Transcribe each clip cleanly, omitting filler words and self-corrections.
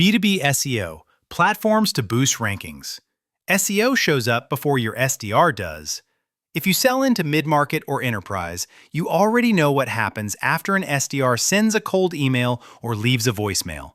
B2B SEO, platforms to boost rankings. SEO shows up before your SDR does. If you sell into mid-market or enterprise, you already know what happens after an SDR sends a cold email or leaves a voicemail.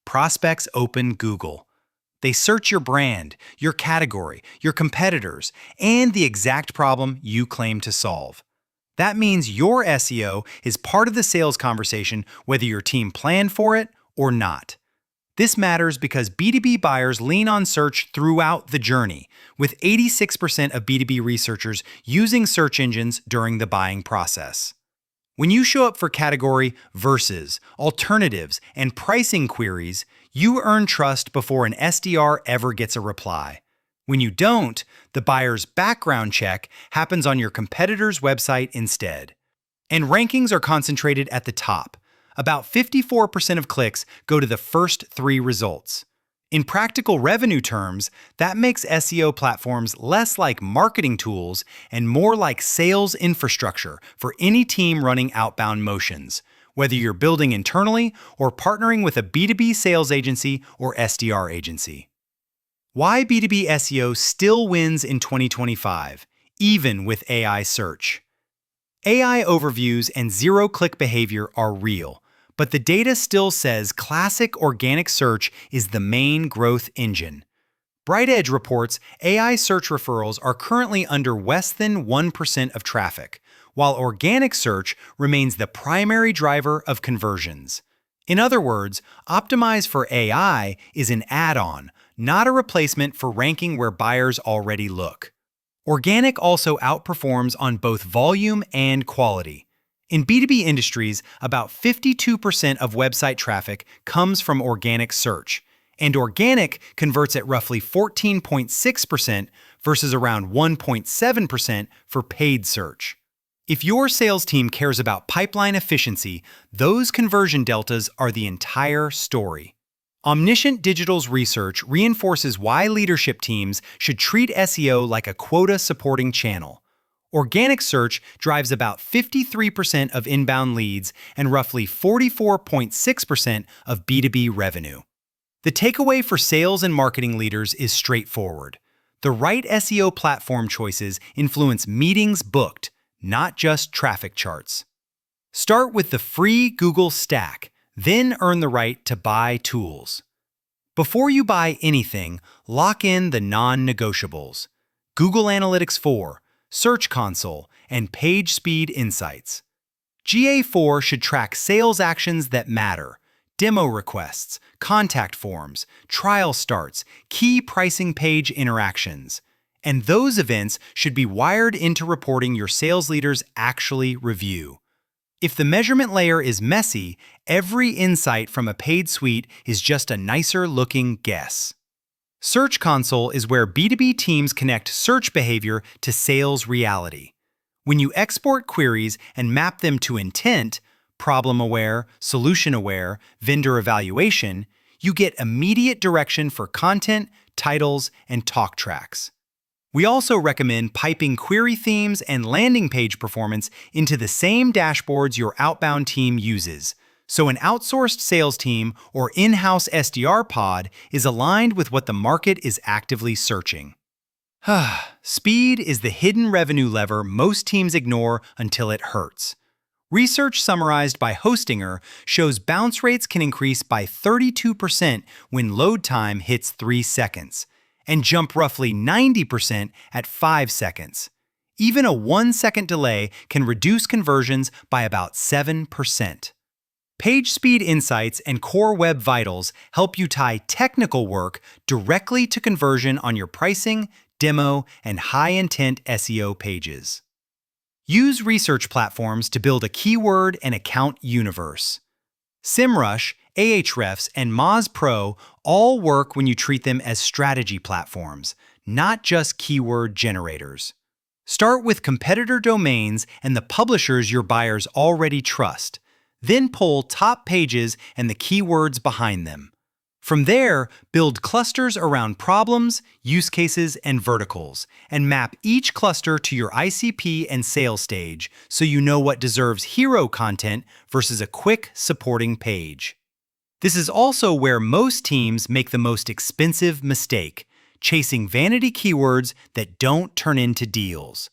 Prospects open Google. They search your brand, your category, your competitors, and the exact problem you claim to solve. That means your SEO is part of the sales conversation whether your team planned for it or not. This matters because B2B buyers lean on search throughout the journey, with 86% of B2B researchers using search engines during the buying process. When you show up for category versus, alternatives, and pricing queries, you earn trust before an SDR ever gets a reply. When you don't, the buyer's background check happens on your competitor's website instead. And rankings are concentrated at the top. About 54% of clicks go to the first 3 results. In practical revenue terms, that makes SEO platforms less like marketing tools and more like sales infrastructure for any team running outbound motions, whether you're building internally or partnering with a B2B sales agency or SDR agency. Why B2B SEO still wins in 2025, even with AI search. AI overviews and zero-click behavior are real, but the data still says classic organic search is the main growth engine. BrightEdge reports AI search referrals are currently under less than 1% of traffic, while organic search remains the primary driver of conversions. In other words, Optimize for AI is an add-on, not a replacement for ranking where buyers already look. Organic also outperforms on both volume and quality. In B2B industries, about 52% of website traffic comes from organic search, and organic converts at roughly 14.6% versus around 1.7% for paid search. If your sales team cares about pipeline efficiency, those conversion deltas are the entire story. Omniscient Digital's research reinforces why leadership teams should treat SEO like a quota-supporting channel. Organic search drives about 53% of inbound leads and roughly 44.6% of B2B revenue. The takeaway for sales and marketing leaders is straightforward. The right SEO platform choices influence meetings booked, not just traffic charts. Start with the free Google Stack, then earn the right to buy tools. Before you buy anything, lock in the non-negotiables: Google Analytics 4, Search Console, and Page Speed Insights. GA4 should track sales actions that matter: demo requests, contact forms, trial starts, key pricing page interactions. And those events should be wired into reporting your sales leaders actually review. If the measurement layer is messy, every insight from a paid suite is just a nicer-looking guess. Search Console is where B2B teams connect search behavior to sales reality. When you export queries and map them to intent, problem-aware, solution-aware, vendor evaluation, you get immediate direction for content, titles, and talk tracks. We also recommend piping query themes and landing page performance into the same dashboards your outbound team uses, so an outsourced sales team or in-house SDR pod is aligned with what the market is actively searching. Speed is the hidden revenue lever most teams ignore until it hurts. Research summarized by Hostinger shows bounce rates can increase by 32% when load time hits 3 seconds, and jump roughly 90% at 5 seconds. Even a 1-second delay can reduce conversions by about 7%. Page Speed Insights and Core Web Vitals help you tie technical work directly to conversion on your pricing, demo, and high-intent SEO pages. Use research platforms to build a keyword and account universe. SEMrush, Ahrefs, and Moz Pro all work when you treat them as strategy platforms, not just keyword generators. Start with competitor domains and the publishers your buyers already trust. Then pull top pages and the keywords behind them. From there, build clusters around problems, use cases, and verticals, and map each cluster to your ICP and sales stage so you know what deserves hero content versus a quick supporting page. This is also where most teams make the most expensive mistake, chasing vanity keywords that don't turn into deals.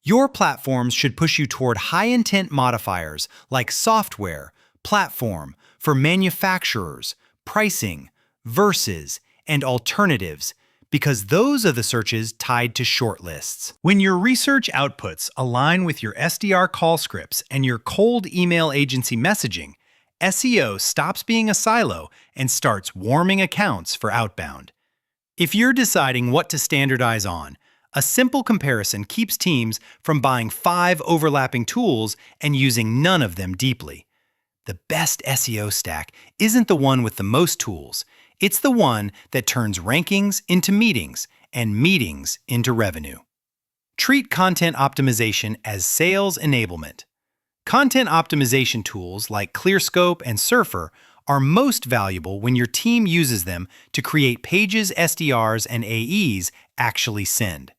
Your platforms should push you toward high-intent modifiers like software, platform, for manufacturers, pricing, versus, and alternatives, because those are the searches tied to shortlists. When your research outputs align with your SDR call scripts and your cold email agency messaging, SEO stops being a silo and starts warming accounts for outbound. If you're deciding what to standardize on, a simple comparison keeps teams from buying 5 overlapping tools and using none of them deeply. The best SEO stack isn't the one with the most tools. It's the one that turns rankings into meetings and meetings into revenue. Treat content optimization as sales enablement. Content optimization tools like ClearScope and Surfer are most valuable when your team uses them to create pages SDRs and AEs actually send.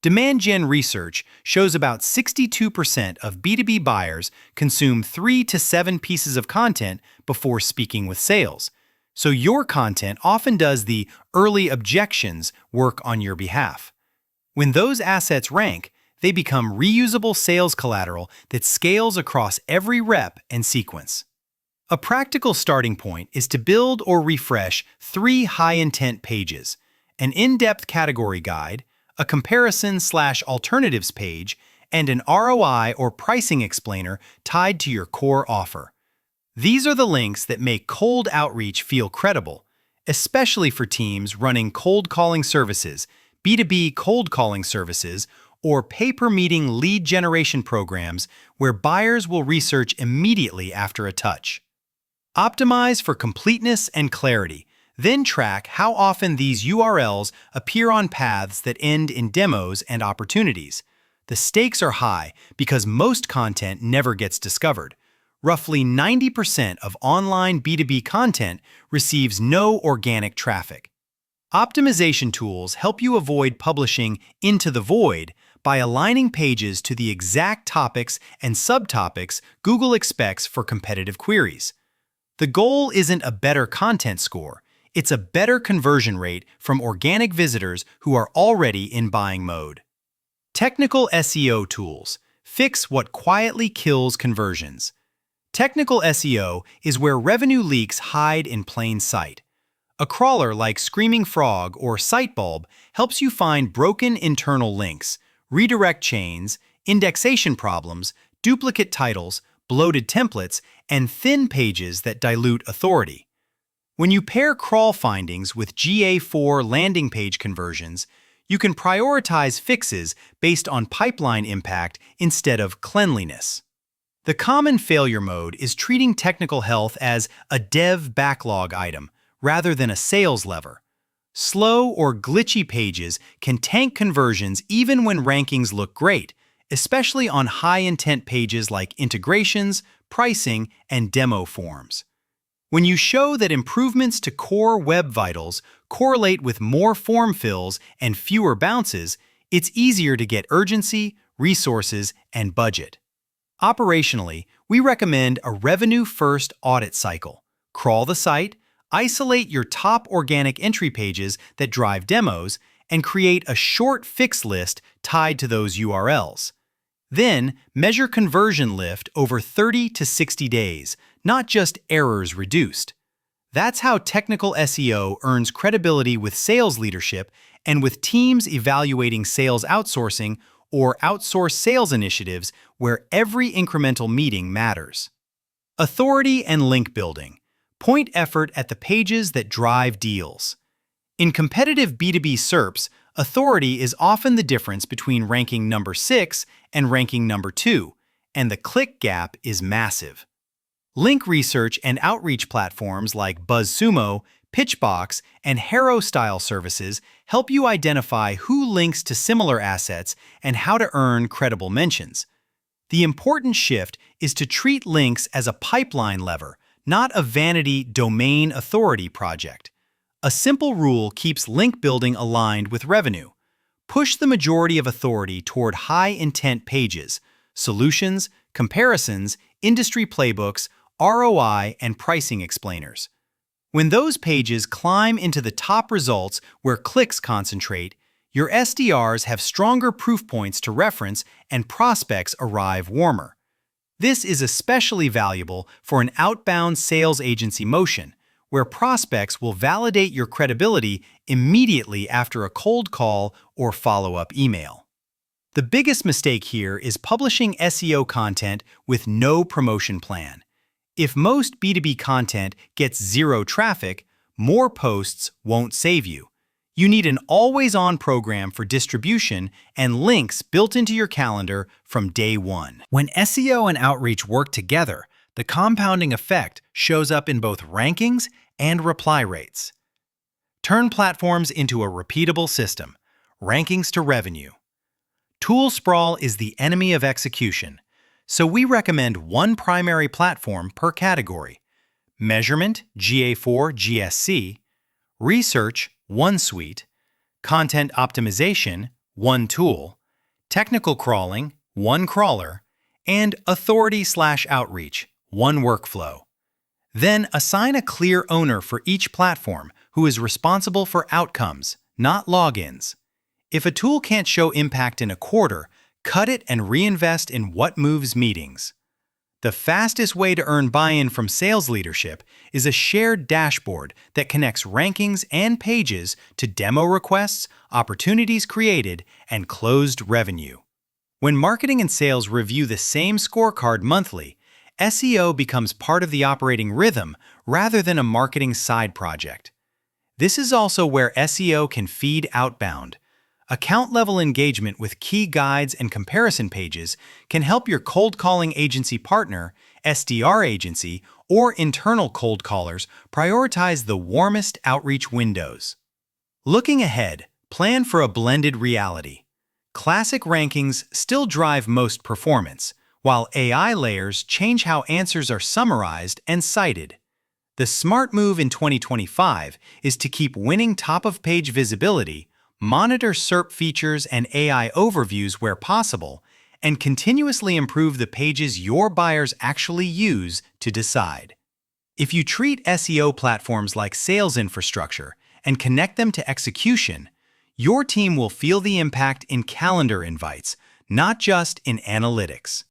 Demand gen research shows about 62% of B2B buyers consume 3 to 7 pieces of content before speaking with sales. So your content often does the early objections work on your behalf. When those assets rank, they become reusable sales collateral that scales across every rep and sequence. A practical starting point is to build or refresh 3 high-intent pages: an in-depth category guide, a comparison/alternatives page, and an ROI or pricing explainer tied to your core offer. These are the links that make cold outreach feel credible, especially for teams running cold calling services, B2B cold calling services, or pay-per-meeting lead generation programs where buyers will research immediately after a touch. Optimize for completeness and clarity. Then track how often these URLs appear on paths that end in demos and opportunities. The stakes are high because most content never gets discovered. Roughly 90% of online B2B content receives no organic traffic. Optimization tools help you avoid publishing into the void by aligning pages to the exact topics and subtopics Google expects for competitive queries. The goal isn't a better content score. It's a better conversion rate from organic visitors who are already in buying mode. Technical SEO tools fix what quietly kills conversions. Technical SEO is where revenue leaks hide in plain sight. A crawler like Screaming Frog or Sitebulb helps you find broken internal links, redirect chains, indexation problems, duplicate titles, bloated templates, and thin pages that dilute authority. When you pair crawl findings with GA4 landing page conversions, you can prioritize fixes based on pipeline impact instead of cleanliness. The common failure mode is treating technical health as a dev backlog item rather than a sales lever. Slow or glitchy pages can tank conversions even when rankings look great, especially on high-intent pages like integrations, pricing, and demo forms. When you show that improvements to core web vitals correlate with more form fills and fewer bounces, it's easier to get urgency, resources, and budget. Operationally, we recommend a revenue-first audit cycle. Crawl the site, isolate your top organic entry pages that drive demos, and create a short fix list tied to those URLs. Then, measure conversion lift over 30 to 60 days, not just errors reduced. That's how technical SEO earns credibility with sales leadership and with teams evaluating sales outsourcing or outsource sales initiatives where every incremental meeting matters. Authority and link building. Point effort at the pages that drive deals. In competitive B2B SERPs, authority is often the difference between ranking number 6 and ranking number 2, and the click gap is massive. Link research and outreach platforms like BuzzSumo, Pitchbox, and Harrow-style services help you identify who links to similar assets and how to earn credible mentions. The important shift is to treat links as a pipeline lever, not a vanity domain authority project. A simple rule keeps link building aligned with revenue. Push the majority of authority toward high-intent pages, solutions, comparisons, industry playbooks, ROI, and pricing explainers. When those pages climb into the top results where clicks concentrate, your SDRs have stronger proof points to reference and prospects arrive warmer. This is especially valuable for an outbound sales agency motion, where prospects will validate your credibility immediately after a cold call or follow-up email. The biggest mistake here is publishing SEO content with no promotion plan. If most B2B content gets zero traffic, more posts won't save you. You need an always-on program for distribution and links built into your calendar from day one. When SEO and outreach work together, the compounding effect shows up in both rankings and reply rates. Turn platforms into a repeatable system, rankings to revenue. Tool sprawl is the enemy of execution, so we recommend one primary platform per category: measurement, GA4, GSC; research, one suite; content optimization, one tool; technical crawling, one crawler; and authority/outreach, one workflow. Then assign a clear owner for each platform who is responsible for outcomes, not logins. If a tool can't show impact in a quarter, cut it and reinvest in what moves meetings. The fastest way to earn buy-in from sales leadership is a shared dashboard that connects rankings and pages to demo requests, opportunities created, and closed revenue. When marketing and sales review the same scorecard monthly, SEO becomes part of the operating rhythm rather than a marketing side project. This is also where SEO can feed outbound. Account-level engagement with key guides and comparison pages can help your cold calling agency partner, SDR agency, or internal cold callers prioritize the warmest outreach windows. Looking ahead, plan for a blended reality. Classic rankings still drive most performance, while AI layers change how answers are summarized and cited. The smart move in 2025 is to keep winning top-of-page visibility, monitor SERP features and AI overviews where possible, and continuously improve the pages your buyers actually use to decide. If you treat SEO platforms like sales infrastructure and connect them to execution, your team will feel the impact in calendar invites, not just in analytics.